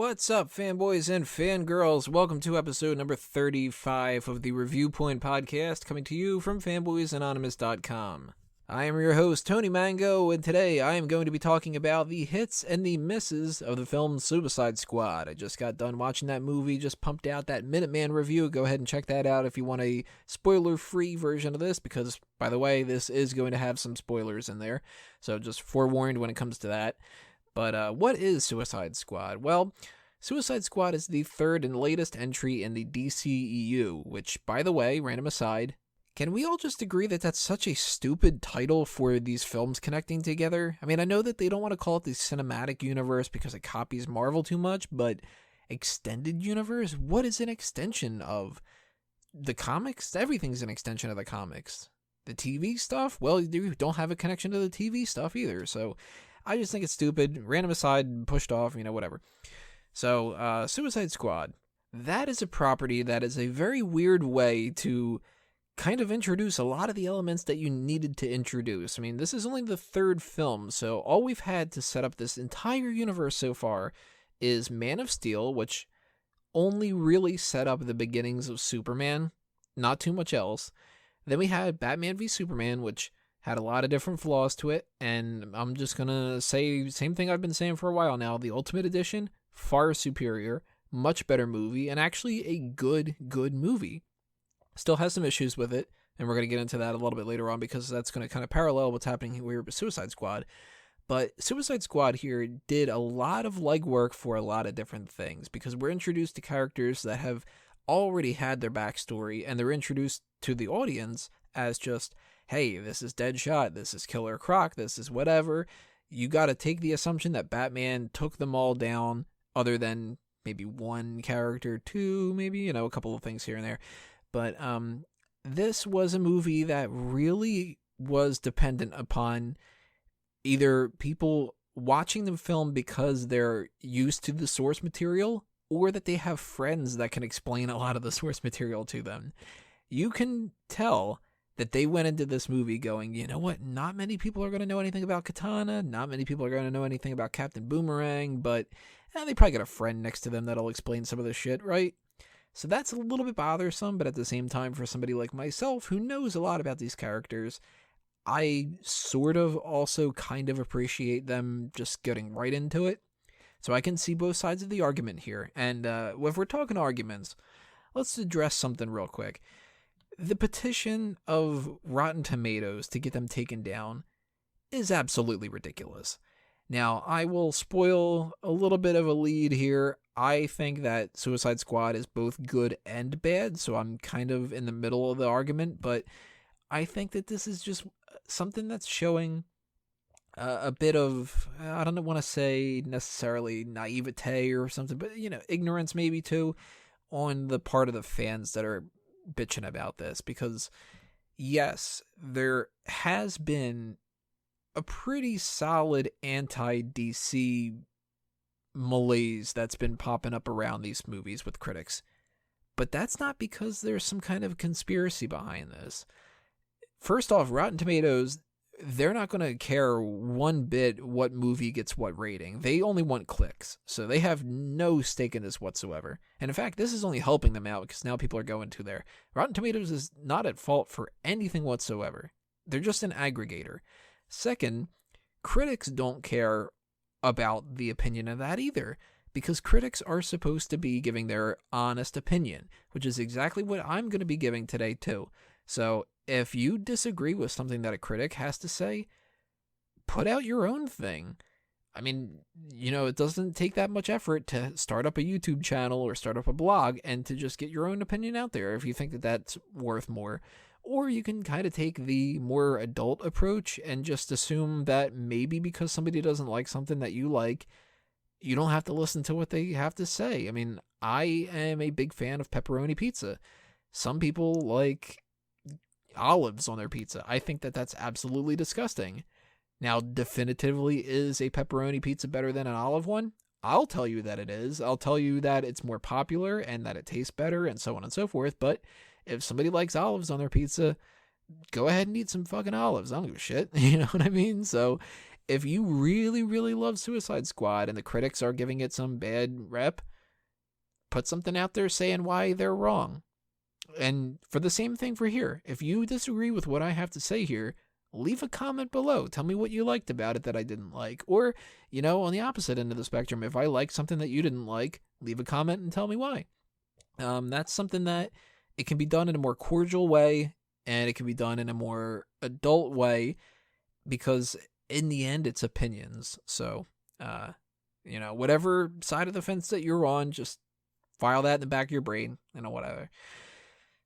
What's up, fanboys and fangirls? Welcome to episode number 35 of the Reviewpoint podcast, coming to you from fanboysanonymous.com. I am your host, Tony Mango, and today I am going to be talking about the hits and the misses of the film Suicide Squad. I just got done watching that movie, just pumped out that Minuteman review. Go ahead and check that out if you want a spoiler-free version of this, because, by the way, this is going to have some spoilers in there, so just forewarned when it comes to that. But what is Suicide Squad? Well, Suicide Squad is the third and latest entry in the DCEU, which, by the way, random aside, can we all just agree that that's such a stupid title for these films connecting together? I mean, I know that they don't want to call it the cinematic universe because it copies Marvel too much, but extended universe? What is an extension of? The comics? Everything's an extension of the comics. The TV stuff? Well, you don't have a connection to the TV stuff either, so I just think it's stupid. Random aside, pushed off, whatever. So, Suicide Squad. That is a property that is a very weird way to kind of introduce a lot of the elements that you needed to introduce. I mean, this is only the third film, so all we've had to set up this entire universe so far is Man of Steel, which only really set up the beginnings of Superman, not too much else. Then we had Batman v Superman, which had a lot of different flaws to it, and I'm just gonna say same thing I've been saying for a while now. The Ultimate Edition, far superior, much better movie, and actually a good movie. Still has some issues with it, and we're gonna get into that a little bit later on because that's gonna kind of parallel what's happening here with Suicide Squad. But Suicide Squad here did a lot of legwork for a lot of different things because we're introduced to characters that have already had their backstory, and they're introduced to the audience as just, hey, this is Deadshot, this is Killer Croc, this is whatever. You got to take the assumption that Batman took them all down, other than maybe one character, two, maybe, a couple of things here and there. But this was a movie that really was dependent upon either people watching the film because they're used to the source material, or that they have friends that can explain a lot of the source material to them. You can tell that they went into this movie going, you know what, not many people are going to know anything about Katana, not many people are going to know anything about Captain Boomerang, but they probably got a friend next to them that'll explain some of this shit, right? So that's a little bit bothersome, but at the same time, for somebody like myself who knows a lot about these characters, I sort of also kind of appreciate them just getting right into it. So I can see both sides of the argument here. And if we're talking arguments, let's address something real quick. The petition of Rotten Tomatoes to get them taken down is absolutely ridiculous. Now, I will spoil a little bit of a lead here. I think that Suicide Squad is both good and bad, so I'm kind of in the middle of the argument, but I think that this is just something that's showing a bit of, I don't want to say necessarily naivete or something, but, ignorance maybe too, on the part of the fans that are bitching about this, because yes, there has been a pretty solid anti-DC malaise that's been popping up around these movies with critics, but that's not because there's some kind of conspiracy behind this. First off, Rotten Tomatoes, they're not going to care one bit what movie gets what rating. They only want clicks, so they have no stake in this whatsoever. And in fact, this is only helping them out because now people are going to there. Rotten Tomatoes is not at fault for anything whatsoever. They're just an aggregator. Second, critics don't care about the opinion of that either, because critics are supposed to be giving their honest opinion, which is exactly what I'm going to be giving today too. So if you disagree with something that a critic has to say, put out your own thing. I mean, it doesn't take that much effort to start up a YouTube channel or start up a blog and to just get your own opinion out there if you think that that's worth more. Or you can kind of take the more adult approach and just assume that maybe because somebody doesn't like something that you like, you don't have to listen to what they have to say. I mean, I am a big fan of pepperoni pizza. Some people like olives on their pizza. I think that that's absolutely disgusting. Now, definitively, is a pepperoni pizza better than an olive one? I'll tell you that it is. I'll tell you that it's more popular and that it tastes better and so on and so forth. But if somebody likes olives on their pizza, go ahead and eat some fucking olives. I don't give a shit. You know what I mean? So if you really, really love Suicide Squad and the critics are giving it some bad rep, put something out there saying why they're wrong. And for the same thing for here, if you disagree with what I have to say here, leave a comment below. Tell me what you liked about it that I didn't like. Or, on the opposite end of the spectrum, if I liked something that you didn't like, leave a comment and tell me why. That's something that it can be done in a more cordial way, and it can be done in a more adult way, because in the end, it's opinions. So, whatever side of the fence that you're on, just file that in the back of your brain, whatever.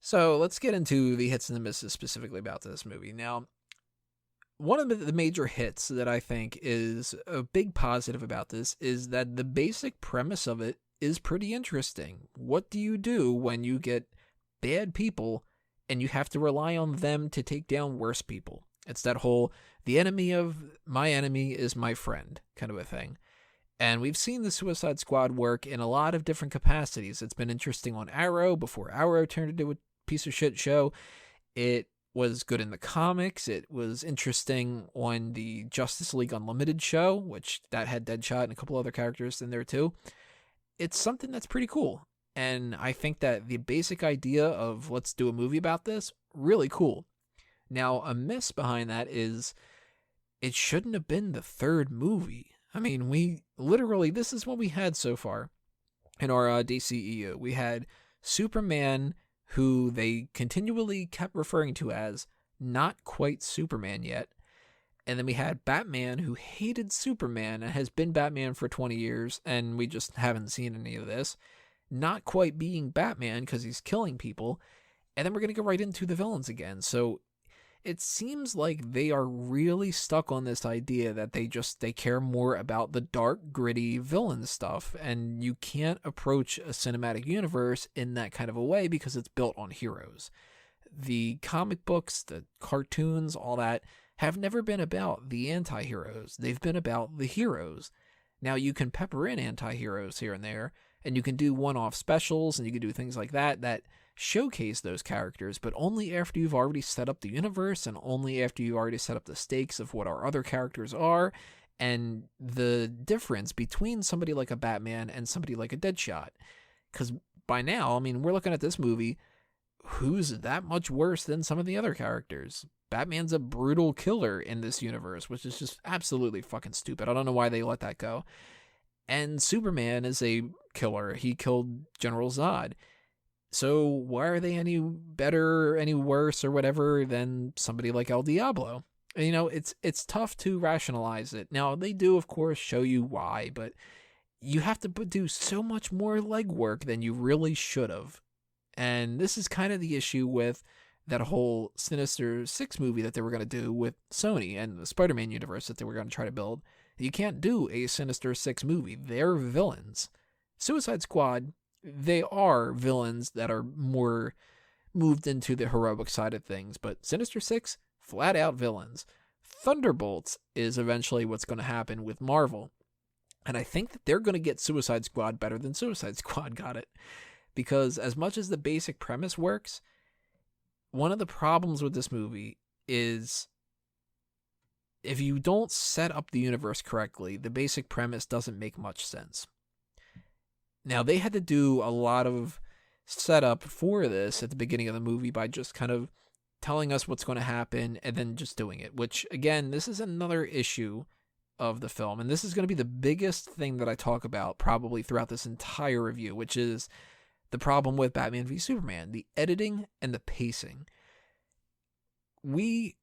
So let's get into the hits and the misses specifically about this movie. Now, one of the major hits that I think is a big positive about this is that the basic premise of it is pretty interesting. What do you do when you get bad people and you have to rely on them to take down worse people? It's that whole, the enemy of my enemy is my friend kind of a thing. And we've seen the Suicide Squad work in a lot of different capacities. It's been interesting on Arrow before Arrow turned into a piece of shit show. It was good in the comics. It was interesting on the Justice League Unlimited show, which that had Deadshot and a couple other characters in there too. It's something that's pretty cool. And I think that the basic idea of let's do a movie about this, really cool. Now, a miss behind that is it shouldn't have been the third movie. I mean, this is what we had so far in our DCEU. We had Superman, who they continually kept referring to as not quite Superman yet. And then we had Batman, who hated Superman and has been Batman for 20 years, and we just haven't seen any of this. Not quite being Batman because he's killing people. And then we're going to go right into the villains again. So it seems like they are really stuck on this idea that they care more about the dark, gritty villain stuff, and you can't approach a cinematic universe in that kind of a way because it's built on heroes. The comic books, the cartoons, all that have never been about the anti-heroes. They've been about the heroes. Now you can pepper in anti-heroes here and there, and you can do one-off specials, and you can do things like that showcase those characters, but only after you've already set up the universe and only after you've already set up the stakes of what our other characters are and the difference between somebody like a Batman and somebody like a Deadshot. Because by now, I mean, we're looking at this movie, who's that much worse than some of the other characters? Batman's a brutal killer in this universe, which is just absolutely fucking stupid. I don't know why they let that go. And Superman is a killer. He killed General Zod. So why are they any better, any worse, or whatever than somebody like El Diablo? It's tough to rationalize it. Now, they do, of course, show you why, but you have to do so much more legwork than you really should have. And this is kind of the issue with that whole Sinister Six movie that they were going to do with Sony and the Spider-Man universe that they were going to try to build. You can't do a Sinister Six movie. They're villains. Suicide Squad, they are villains that are more moved into the heroic side of things, but Sinister Six, flat out villains. Thunderbolts is eventually what's going to happen with Marvel, and I think that they're going to get Suicide Squad better than Suicide Squad got it, because as much as the basic premise works, one of the problems with this movie is if you don't set up the universe correctly, the basic premise doesn't make much sense. Now, they had to do a lot of setup for this at the beginning of the movie by just kind of telling us what's going to happen and then just doing it, which, again, this is another issue of the film, and this is going to be the biggest thing that I talk about probably throughout this entire review, which is the problem with Batman v Superman, the editing and the pacing. We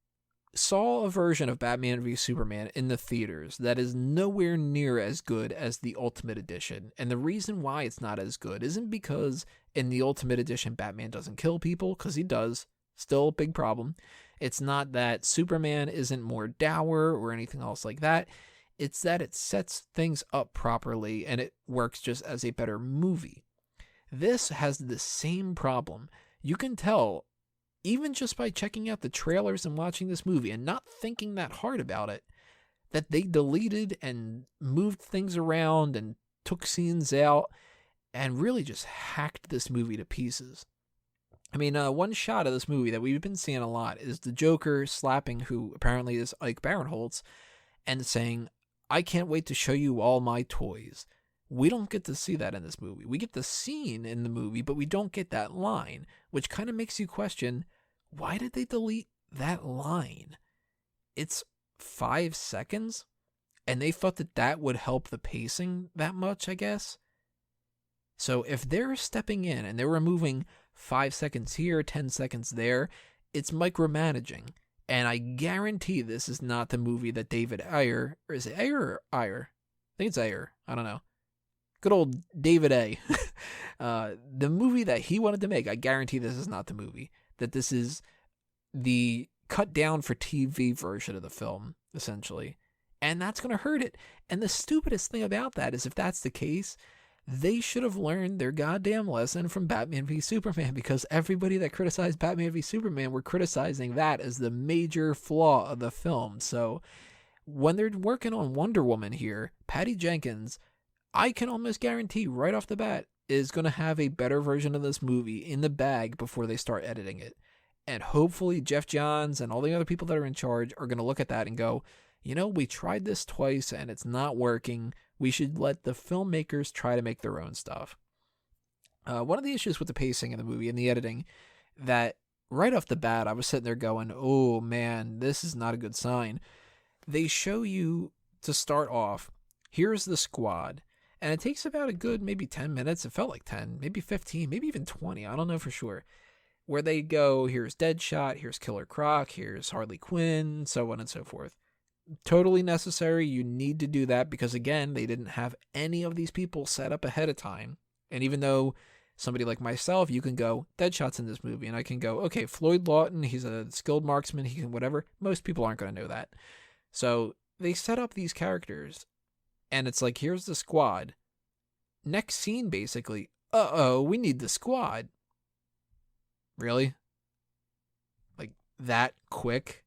saw a version of Batman v Superman in the theaters that is nowhere near as good as the Ultimate Edition. And the reason why it's not as good isn't because in the Ultimate Edition Batman doesn't kill people, because he does. Still a big problem. It's not that Superman isn't more dour or anything else like that. It's that it sets things up properly and it works just as a better movie. This has the same problem. You can tell, even just by checking out the trailers and watching this movie and not thinking that hard about it, that they deleted and moved things around and took scenes out and really just hacked this movie to pieces. I mean, one shot of this movie that we've been seeing a lot is the Joker slapping who apparently is Ike Barinholtz, and saying, I can't wait to show you all my toys. We don't get to see that in this movie. We get the scene in the movie, but we don't get that line, which kind of makes you question, why did they delete that line? It's 5 seconds, and they thought that that would help the pacing that much, I guess. So if they're stepping in and they're removing 5 seconds here, 10 seconds there, it's micromanaging. And I guarantee this is not the movie that David Ayer, or is it Ayer or Ayer? I think it's Ayer. I don't know. Good old David A. The movie that he wanted to make, I guarantee this is not the movie. That this is the cut down for TV version of the film, essentially. And that's going to hurt it. And the stupidest thing about that is if that's the case, they should have learned their goddamn lesson from Batman v Superman, because everybody that criticized Batman v Superman were criticizing that as the major flaw of the film. So when they're working on Wonder Woman here, Patty Jenkins, I can almost guarantee right off the bat, is going to have a better version of this movie in the bag before they start editing it. And hopefully Jeff Johns and all the other people that are in charge are going to look at that and go, you know, we tried this twice and it's not working. We should let the filmmakers try to make their own stuff. One of the issues with the pacing in the movie and the editing, that right off the bat, I was sitting there going, oh man, this is not a good sign. They show you to start off, here's the squad. And it takes about a good maybe 10 minutes. It felt like 10, maybe 15, maybe even 20. I don't know for sure. Where they go, here's Deadshot, here's Killer Croc, here's Harley Quinn, so on and so forth. Totally necessary. You need to do that because, again, they didn't have any of these people set up ahead of time. And even though somebody like myself, you can go, Deadshot's in this movie, and I can go, okay, Floyd Lawton, he's a skilled marksman, he can whatever. Most people aren't going to know that. So they set up these characters, and it's like, here's the squad. Next scene, basically, we need the squad. Really? Like, that quick?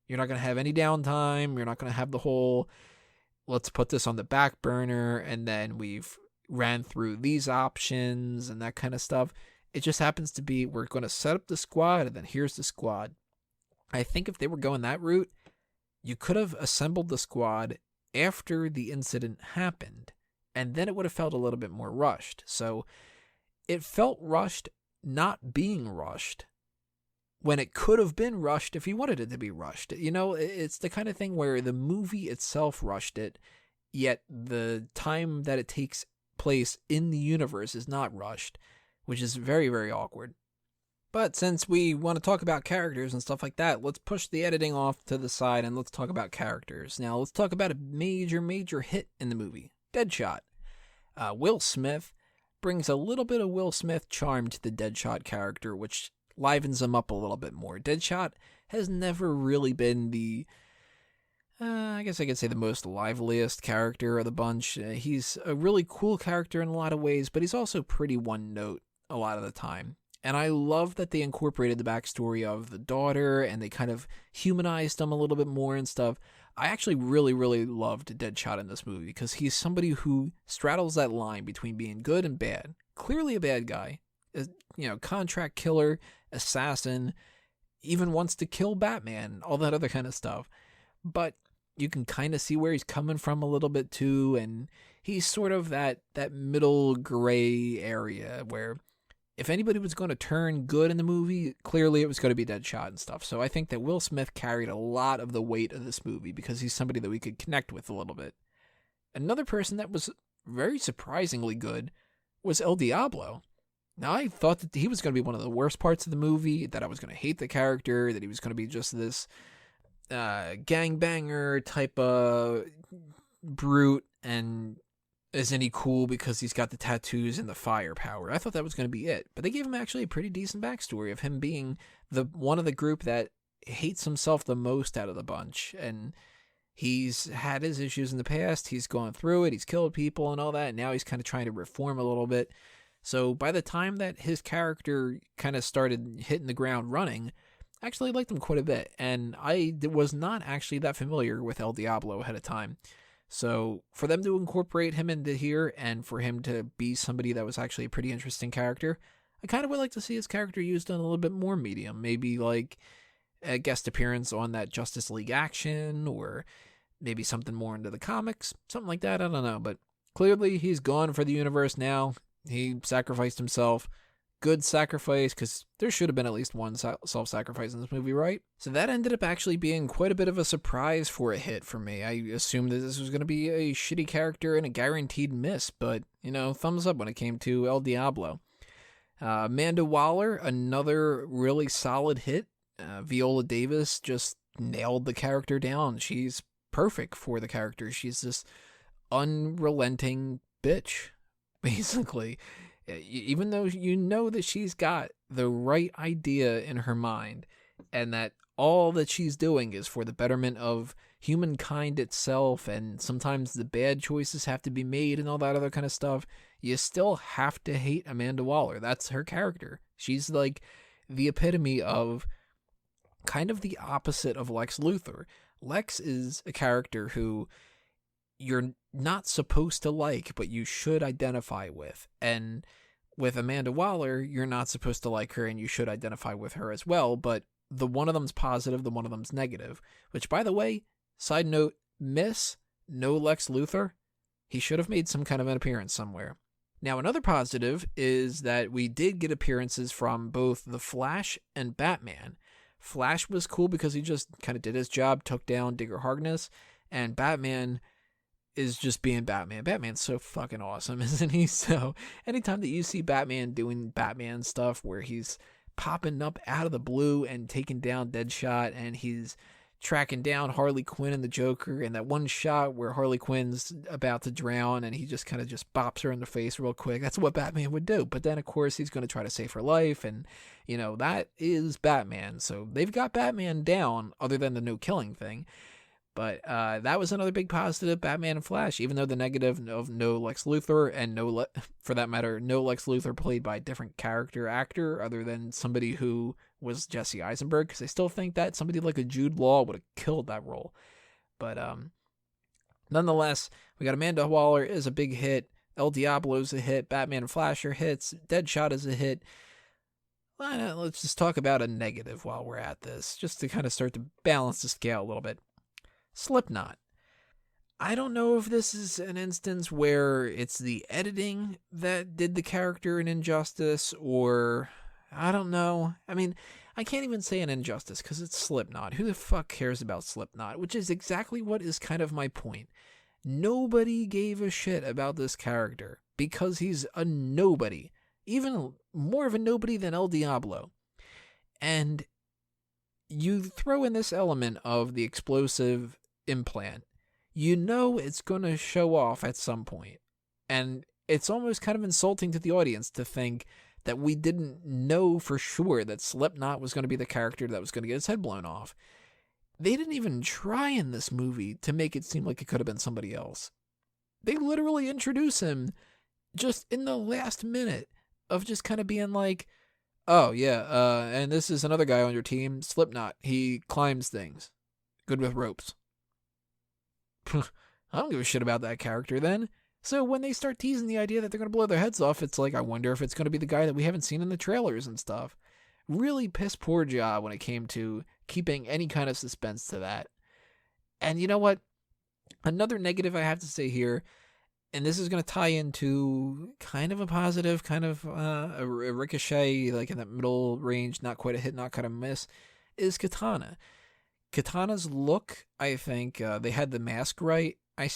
You're not going to have any downtime. You're not going to have the whole, let's put this on the back burner, and then we've ran through these options and that kind of stuff. It just happens to be, we're going to set up the squad, and then here's the squad. I think if they were going that route, you could have assembled the squad after the incident happened, and then it would have felt a little bit more rushed. So it felt rushed not being rushed when it could have been rushed if you wanted it to be rushed. You know, it's the kind of thing where the movie itself rushed it, yet the time that it takes place in the universe is not rushed, which is very, very awkward. But since we want to talk about characters and stuff like that, let's push the editing off to the side and let's talk about characters. Now, let's talk about a major, major hit in the movie, Deadshot. Will Smith brings a little bit of Will Smith charm to the Deadshot character, which livens him up a little bit more. Deadshot has never really been the, I guess I could say the most liveliest character of the bunch. He's a really cool character in a lot of ways, but he's also pretty one note a lot of the time. And I love that they incorporated the backstory of the daughter and they kind of humanized him a little bit more and stuff. I actually really, really loved Deadshot in this movie because he's somebody who straddles that line between being good and bad. Clearly a bad guy, contract killer, assassin, even wants to kill Batman, all that other kind of stuff. But you can kind of see where he's coming from a little bit too, and he's sort of that middle gray area where if anybody was going to turn good in the movie, clearly it was going to be Deadshot and stuff. So I think that Will Smith carried a lot of the weight of this movie because he's somebody that we could connect with a little bit. Another person that was very surprisingly good was El Diablo. Now, I thought that he was going to be one of the worst parts of the movie, that I was going to hate the character, that he was going to be just this gangbanger type of brute, and isn't he cool because he's got the tattoos and the firepower? I thought that was going to be it. But they gave him actually a pretty decent backstory of him being the one of the group that hates himself the most out of the bunch. And he's had his issues in the past. He's gone through it. He's killed people and all that. And now he's kind of trying to reform a little bit. So by the time that his character kind of started hitting the ground running, I actually liked him quite a bit. And I was not actually that familiar with El Diablo ahead of time. So for them to incorporate him into here and for him to be somebody that was actually a pretty interesting character, I kind of would like to see his character used in a little bit more medium. Maybe like a guest appearance on that Justice League action, or maybe something more into the comics, something like that. I don't know, but clearly he's gone for the universe now. He sacrificed himself. Good sacrifice, because there should have been at least one self-sacrifice in this movie, right? So that ended up actually being quite a bit of a surprise for a hit for me. I assumed that this was going to be a shitty character and a guaranteed miss, but, thumbs up when it came to El Diablo. Amanda Waller, another really solid hit. Viola Davis just nailed the character down. She's perfect for the character. She's this unrelenting bitch, basically. Even though you know that she's got the right idea in her mind and that all that she's doing is for the betterment of humankind itself, and sometimes the bad choices have to be made and all that other kind of stuff, you still have to hate Amanda Waller. That's her character. She's like the epitome of kind of the opposite of Lex Luthor. Lex is a character who you're not supposed to like, but you should identify with. And with Amanda Waller, you're not supposed to like her and you should identify with her as well, but the one of them's positive, the one of them's negative. Which, by the way, side note, no Lex Luthor. He should have made some kind of an appearance somewhere. Now, another positive is that we did get appearances from both The Flash and Batman. Flash was cool because he just kind of did his job, took down Digger Harkness, and Batman is just being Batman. Batman's so fucking awesome, isn't he? So anytime that you see Batman doing Batman stuff where he's popping up out of the blue and taking down Deadshot, and he's tracking down Harley Quinn and the Joker, and that one shot where Harley Quinn's about to drown and he just kind of just bops her in the face real quick, that's what Batman would do. But then, of course, he's going to try to save her life, and, that is Batman. So they've got Batman down, other than the no killing thing. But that was another big positive, Batman and Flash, even though the negative of no Lex Luthor and for that matter, no Lex Luthor played by a different actor other than somebody who was Jesse Eisenberg, because I still think that somebody like a Jude Law would have killed that role. But nonetheless, we got Amanda Waller is a big hit, El Diablo's a hit, Batman and Flash are hits, Deadshot is a hit. Let's just talk about a negative while we're at this, just to kind of start to balance the scale a little bit. Slipknot. I don't know if this is an instance where it's the editing that did the character an injustice, or I don't know. I mean, I can't even say an injustice because it's Slipknot. Who the fuck cares about Slipknot? Which is exactly what is kind of my point. Nobody gave a shit about this character because he's a nobody. Even more of a nobody than El Diablo. And you throw in this element of the explosive implant, it's going to show off at some point. And it's almost kind of insulting to the audience to think that we didn't know for sure that Slipknot was going to be the character that was going to get his head blown off. They didn't even try in this movie to make it seem like it could have been somebody else. They literally introduce him just in the last minute of just kind of being like, oh, yeah, and this is another guy on your team, Slipknot. He climbs things. Good with ropes. I don't give a shit about that character then. So when they start teasing the idea that they're going to blow their heads off, it's like, I wonder if it's going to be the guy that we haven't seen in the trailers and stuff. Really piss poor job when it came to keeping any kind of suspense to that. And you know what? Another negative I have to say here, and this is going to tie into kind of a positive, kind of a ricochet, like in that middle range, not quite a hit, not quite a miss, is Katana. Katana's look, I think, they had the mask right. I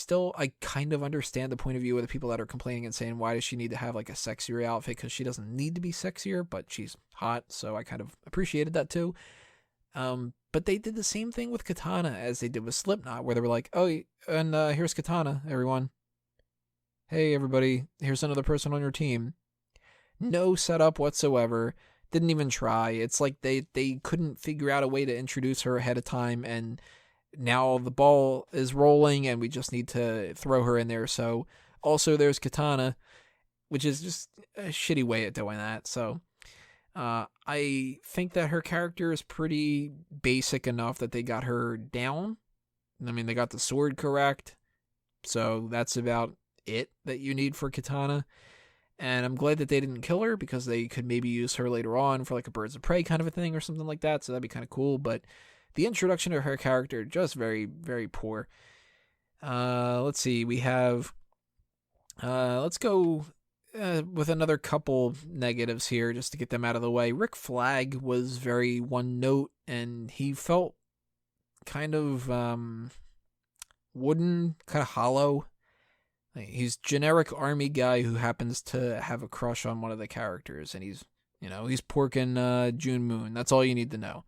kind of understand the point of view of the people that are complaining and saying, why does she need to have like a sexier outfit? Because she doesn't need to be sexier, but she's hot, so I kind of appreciated that too. But they did the same thing with Katana as they did with Slipknot, where they were like, oh, and here's Katana, everyone. Hey, everybody, here's another person on your team. No setup whatsoever. Didn't even try. It's like they couldn't figure out a way to introduce her ahead of time, and now the ball is rolling, and we just need to throw her in there. So, also there's Katana, which is just a shitty way of doing that. So, I think that her character is pretty basic enough that they got her down. I mean, they got the sword correct, so that's about it that you need for Katana. And I'm glad that they didn't kill her, because they could maybe use her later on for like a Birds of Prey kind of a thing or something like that, so that'd be kind of cool. But the introduction of her character, just very, very poor. Let's see. We have, let's go with another couple negatives here just to get them out of the way. Rick Flagg was very one note, and he felt kind of wooden, kind of hollow. He's generic army guy who happens to have a crush on one of the characters, and he's porking June Moon. That's all you need to know.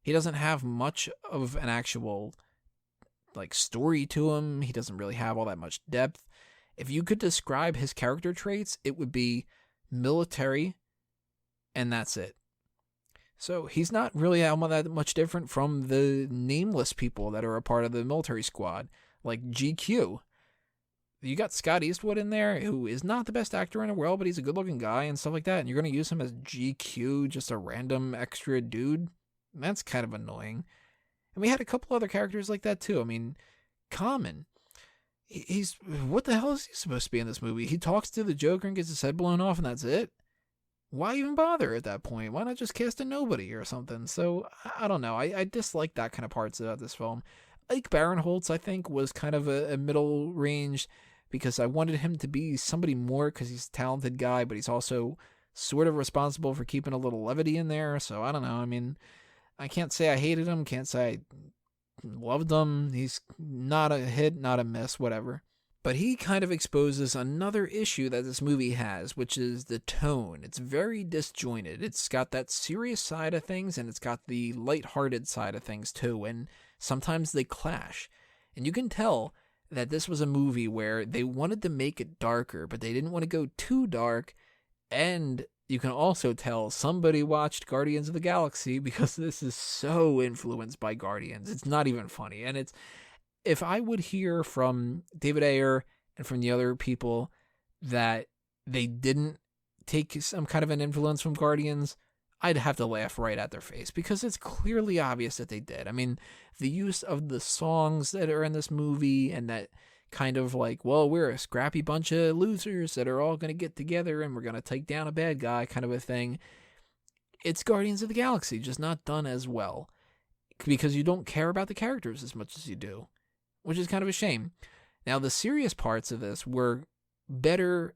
He doesn't have much of an actual story to him. He doesn't really have all that much depth. If you could describe his character traits, it would be military, and that's it. So he's not really that much different from the nameless people that are a part of the military squad, like GQ. You got Scott Eastwood in there, who is not the best actor in the world, but he's a good-looking guy and stuff like that, and you're going to use him as GQ, just a random extra dude? That's kind of annoying. And we had a couple other characters like that, too. I mean, Common. He's... What the hell is he supposed to be in this movie? He talks to the Joker and gets his head blown off, and that's it? Why even bother at that point? Why not just cast a nobody or something? So, I don't know. I dislike that kind of parts about this film. Ike Barinholtz, I think, was kind of a middle range, because I wanted him to be somebody more, because he's a talented guy, but he's also sort of responsible for keeping a little levity in there. So, I don't know. I mean, I can't say I hated him, can't say I loved him. He's not a hit, not a miss, whatever. But he kind of exposes another issue that this movie has, which is the tone. It's very disjointed. It's got that serious side of things, and it's got the lighthearted side of things too, and sometimes they clash. And you can tell that this was a movie where they wanted to make it darker, but they didn't want to go too dark, and you can also tell somebody watched Guardians of the Galaxy, because this is so influenced by Guardians. It's not even funny, and it's... If I would hear from David Ayer and from the other people that they didn't take some kind of an influence from Guardians, I'd have to laugh right at their face, because it's clearly obvious that they did. I mean, the use of the songs that are in this movie, and that kind of we're a scrappy bunch of losers that are all going to get together and we're going to take down a bad guy kind of a thing. It's Guardians of the Galaxy, just not done as well, because you don't care about the characters as much as you do, which is kind of a shame. Now, the serious parts of this were better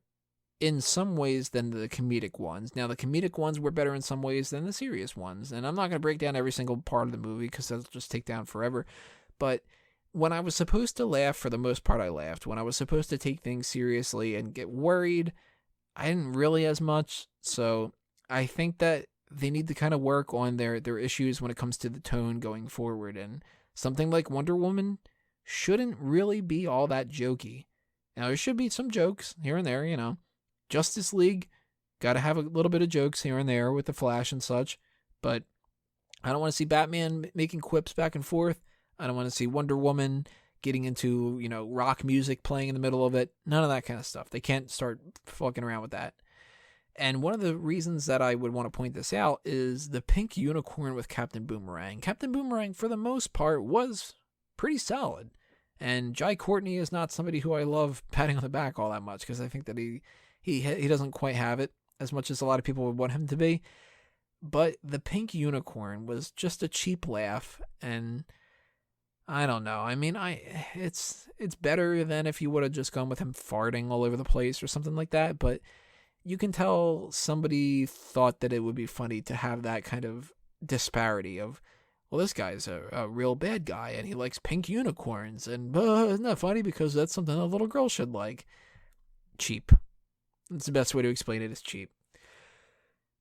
in some ways than the comedic ones. Now, the comedic ones were better in some ways than the serious ones, and I'm not going to break down every single part of the movie, because that'll just take down forever. But when I was supposed to laugh, for the most part I laughed. When I was supposed to take things seriously and get worried, I didn't really as much. So I think that they need to kind of work on their issues when it comes to the tone going forward, and something like Wonder Woman shouldn't really be all that jokey. Now, there should be some jokes here and there, Justice League, got to have a little bit of jokes here and there with the Flash and such, but I don't want to see Batman making quips back and forth. I don't want to see Wonder Woman getting into, rock music playing in the middle of it. None of that kind of stuff. They can't start fucking around with that. And one of the reasons that I would want to point this out is the pink unicorn with Captain Boomerang. Captain Boomerang, for the most part, was pretty solid. And Jai Courtney is not somebody who I love patting on the back all that much, because I think that he doesn't quite have it as much as a lot of people would want him to be. But the pink unicorn was just a cheap laugh, and I don't know. I mean, it's better than if you would have just gone with him farting all over the place or something like that, but you can tell somebody thought that it would be funny to have that kind of disparity of, well, this guy's a real bad guy, and he likes pink unicorns, and isn't that funny, because that's something a little girl should like. Cheap. That's the best way to explain it, is cheap.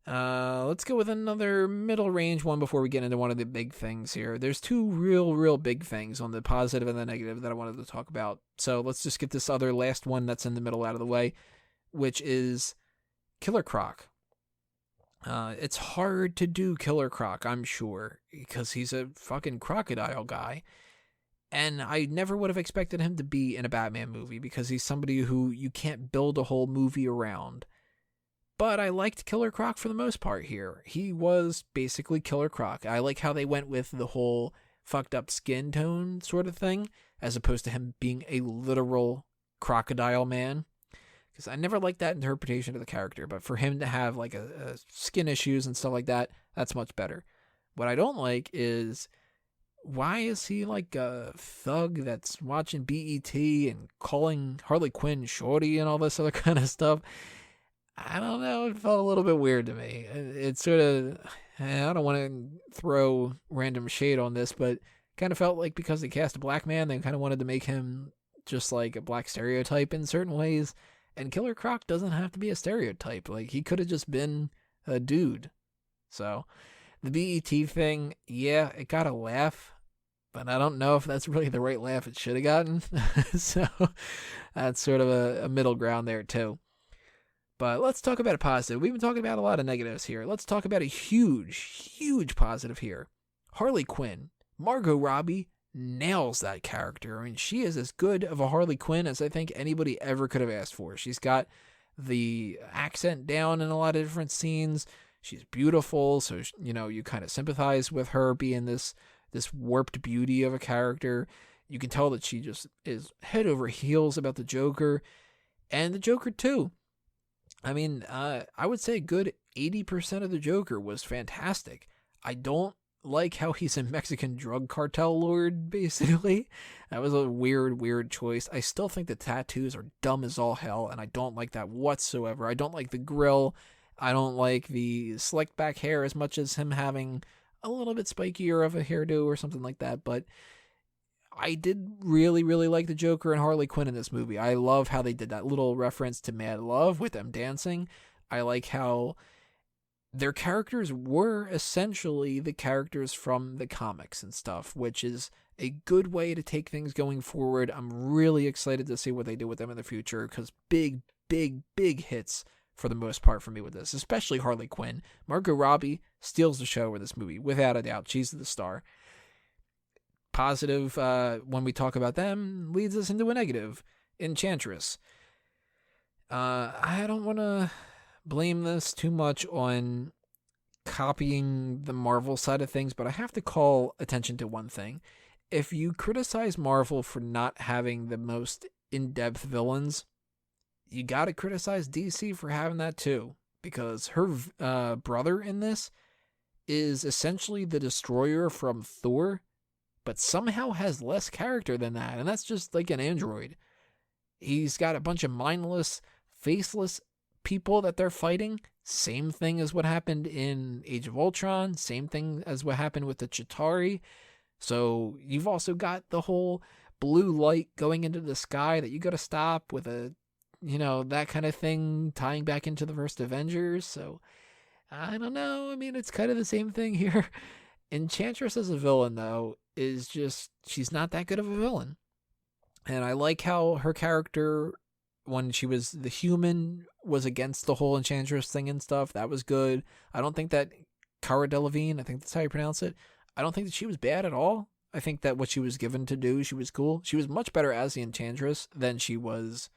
Let's go with another middle range one before we get into one of the big things here. There's two real big things on the positive and the negative that I wanted to talk about. So let's just get this other last one that's in the middle out of the way, which is Killer Croc. It's hard to do Killer Croc, I'm sure, because he's a fucking crocodile guy. And I never would have expected him to be in a Batman movie, because he's somebody who you can't build a whole movie around. But I liked Killer Croc for the most part here. He was basically Killer Croc. I like how they went with the whole fucked up skin tone sort of thing, as opposed to him being a literal crocodile man. Because I never liked that interpretation of the character, but for him to have a skin issues and stuff like that, that's much better. What I don't like is why is he like a thug that's watching BET and calling Harley Quinn shorty and all this other kind of stuff? I don't know. It felt a little bit weird to me. It sort of, I don't want to throw random shade on this, but kind of felt like because they cast a black man, they kind of wanted to make him just like a black stereotype in certain ways. And Killer Croc doesn't have to be a stereotype. Like, he could have just been a dude. So, the BET thing, yeah, it got a laugh, but I don't know if that's really the right laugh it should have gotten. So, that's sort of a middle ground there, too. But let's talk about a positive. We've been talking about a lot of negatives here. Let's talk about a huge positive here. Harley Quinn. Margot Robbie nails that character. I mean, she is as good of a Harley Quinn as I think anybody ever could have asked for. She's got the accent down in a lot of different scenes. She's beautiful, so, you know, you kind of sympathize with her being this warped beauty of a character. You can tell that she just is head over heels about the Joker, and the Joker too. I mean, I would say a good 80% of the Joker was fantastic. I don't like how he's a Mexican drug cartel lord, basically. That was a weird choice. I still think the tattoos are dumb as all hell, and I don't like that whatsoever. I don't like the grill. I don't like the slicked back hair as much as him having a little bit spikier of a hairdo or something like that, but I did really like the Joker and Harley Quinn in this movie. I love how they did that little reference to Mad Love with them dancing. I like how their characters were essentially the characters from the comics and stuff, which is a good way to take things going forward. I'm really excited to see what they do with them in the future, because big hits for the most part for me with this, especially Harley Quinn. Margot Robbie steals the show with this movie, without a doubt. She's the star. Positive, when we talk about them, leads us into a negative. Enchantress. I don't want to blame this too much on copying the Marvel side of things, but I have to call attention to one thing. If you criticize Marvel for not having the most in-depth villains, you gotta criticize DC for having that too, because her brother in this is essentially the Destroyer from Thor, but somehow has less character than that, and that's just like an android. He's got a bunch of mindless, faceless people that they're fighting. Same thing as what happened in Age of Ultron, same thing as what happened with the Chitauri. So you've also got the whole blue light going into the sky that you gotta stop with a, you know, that kind of thing tying back into the first Avengers. So I don't know. I mean, it's kind of the same thing here. Enchantress as a villain, though, is just, she's not that good of a villain. And I like how her character, when she was the human, was against the whole Enchantress thing and stuff. That was good. I don't think that Cara Delevingne, I think that's how you pronounce it, I don't think that she was bad at all. I think that what she was given to do, she was cool. She was much better as the Enchantress than she was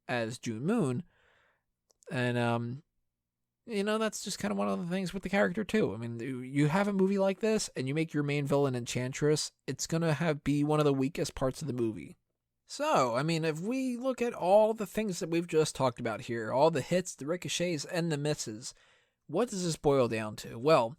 as June Moon. And, you know, that's just kind of one of the things with the character, too. I mean, you have a movie like this, and you make your main villain Enchantress, it's going to be one of the weakest parts of the movie. So, I mean, if we look at all the things that we've just talked about here, all the hits, the ricochets, and the misses, what does this boil down to? Well,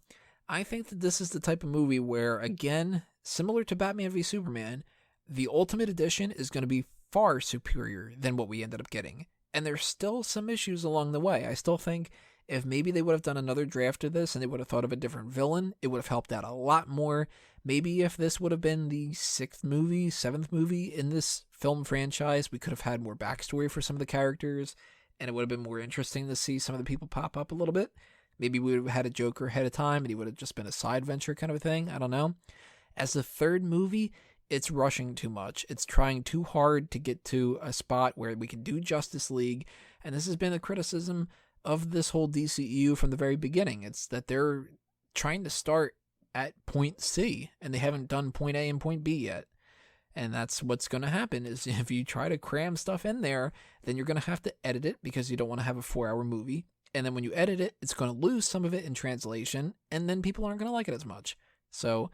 I think that this is the type of movie where, again, similar to Batman v Superman, the Ultimate Edition is going to be far superior than what we ended up getting. And there's still some issues along the way. I still think if maybe they would have done another draft of this and they would have thought of a different villain, it would have helped out a lot more. Maybe if this would have been the 6th movie, 7th movie in this film franchise, we could have had more backstory for some of the characters, and it would have been more interesting to see some of the people pop up a little bit. Maybe we would have had a Joker ahead of time and he would have just been a side venture kind of a thing. I don't know. As the 3rd movie, it's rushing too much. It's trying too hard to get to a spot where we can do Justice League, and this has been a criticism of this whole DCEU from the very beginning. It's that they're trying to start at point C, and they haven't done point A and point B yet. And that's what's going to happen, is if you try to cram stuff in there, then you're going to have to edit it because you don't want to have a 4-hour movie. And then when you edit it, it's going to lose some of it in translation, and then people aren't going to like it as much. So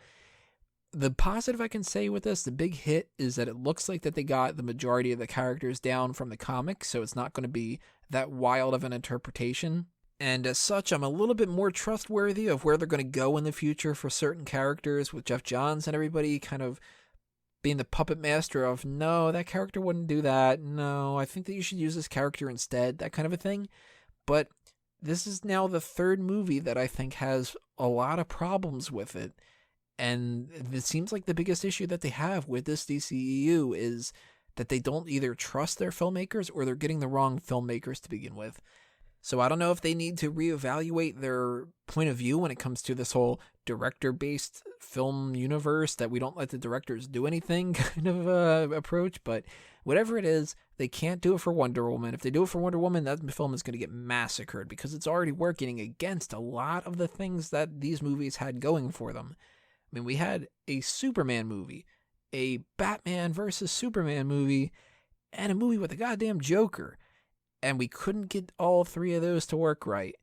the positive I can say with this, the big hit, is that it looks like that they got the majority of the characters down from the comics, so it's not going to be that wild of an interpretation. And as such, I'm a little bit more trustworthy of where they're going to go in the future for certain characters, with Jeff Johns and everybody kind of being the puppet master of, no, that character wouldn't do that. No, I think that you should use this character instead, that kind of a thing. But this is now the third movie that I think has a lot of problems with it. And it seems like the biggest issue that they have with this DCEU is that they don't either trust their filmmakers or they're getting the wrong filmmakers to begin with. So I don't know if they need to reevaluate their point of view when it comes to this whole director-based film universe, that we don't let the directors do anything kind of approach. But whatever it is, they can't do it for Wonder Woman. If they do it for Wonder Woman, that film is going to get massacred because it's already working against a lot of the things that these movies had going for them. I mean, we had a Superman movie, a Batman versus Superman movie, and a movie with a goddamn Joker. And we couldn't get all three of those to work right.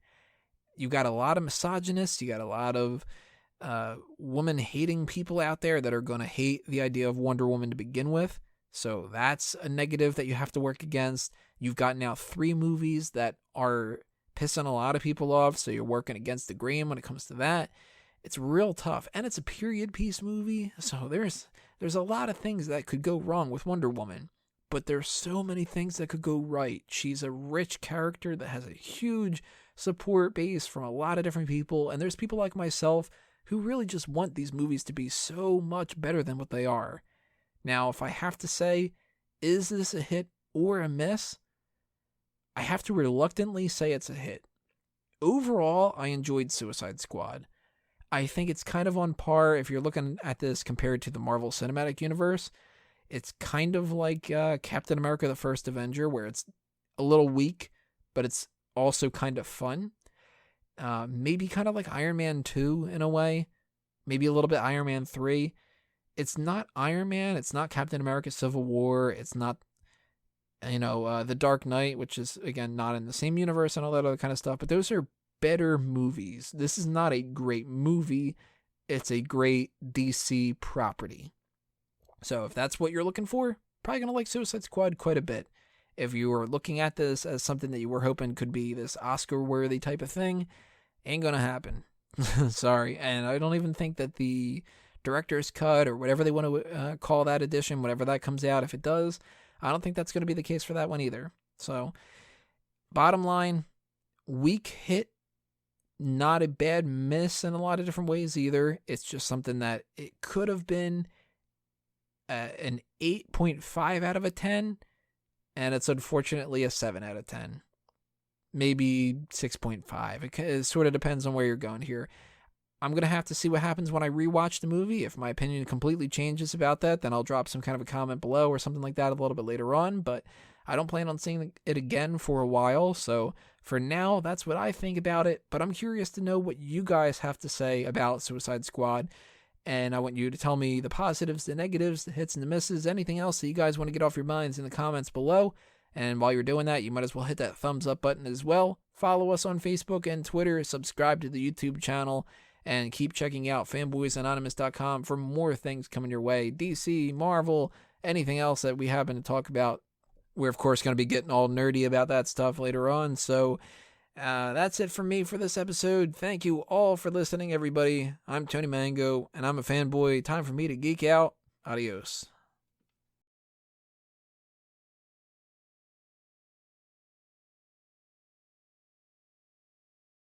You got a lot of misogynists. You got a lot of woman-hating people out there that are going to hate the idea of Wonder Woman to begin with. So that's a negative that you have to work against. You've got now 3 movies that are pissing a lot of people off, so you're working against the grain when it comes to that. It's real tough. And it's a period piece movie, so there's a lot of things that could go wrong with Wonder Woman. But there's so many things that could go right. She's a rich character that has a huge support base from a lot of different people. And there's people like myself who really just want these movies to be so much better than what they are. Now, if I have to say, is this a hit or a miss? I have to reluctantly say it's a hit. Overall, I enjoyed Suicide Squad. I think it's kind of on par if you're looking at this compared to the Marvel Cinematic Universe. It's kind of like Captain America the First Avenger, where it's a little weak, but it's also kind of fun. Maybe kind of like Iron Man 2 in a way. Maybe a little bit Iron Man 3. It's not Iron Man. It's not Captain America Civil War. It's not, The Dark Knight, which is, again, not in the same universe and all that other kind of stuff. But those are better movies. This is not a great movie. It's a great DC property. So if that's what you're looking for, probably going to like Suicide Squad quite a bit. If you were looking at this as something that you were hoping could be this Oscar-worthy type of thing, ain't going to happen. Sorry. And I don't even think that the director's cut or whatever they want to call that edition, whatever that comes out, if it does, I don't think that's going to be the case for that one either. So bottom line, weak hit, not a bad miss in a lot of different ways either. It's just something that it could have been an 8.5 out of a 10, and it's unfortunately a 7 out of 10. Maybe 6.5. It sort of depends on where you're going here. I'm going to have to see what happens when I rewatch the movie. If my opinion completely changes about that, then I'll drop some kind of a comment below or something like that a little bit later on, but I don't plan on seeing it again for a while, so for now, that's what I think about it, but I'm curious to know what you guys have to say about Suicide Squad. And I want you to tell me the positives, the negatives, the hits and the misses, anything else that you guys want to get off your minds in the comments below. And while you're doing that, you might as well hit that thumbs up button as well. Follow us on Facebook and Twitter. Subscribe to the YouTube channel. And keep checking out fanboysanonymous.com for more things coming your way. DC, Marvel, anything else that we happen to talk about. We're, of course, going to be getting all nerdy about that stuff later on. So that's it for me for this episode. Thank you all for listening, everybody. I'm Tony Mango, and I'm a fanboy. Time for me to geek out. Adios.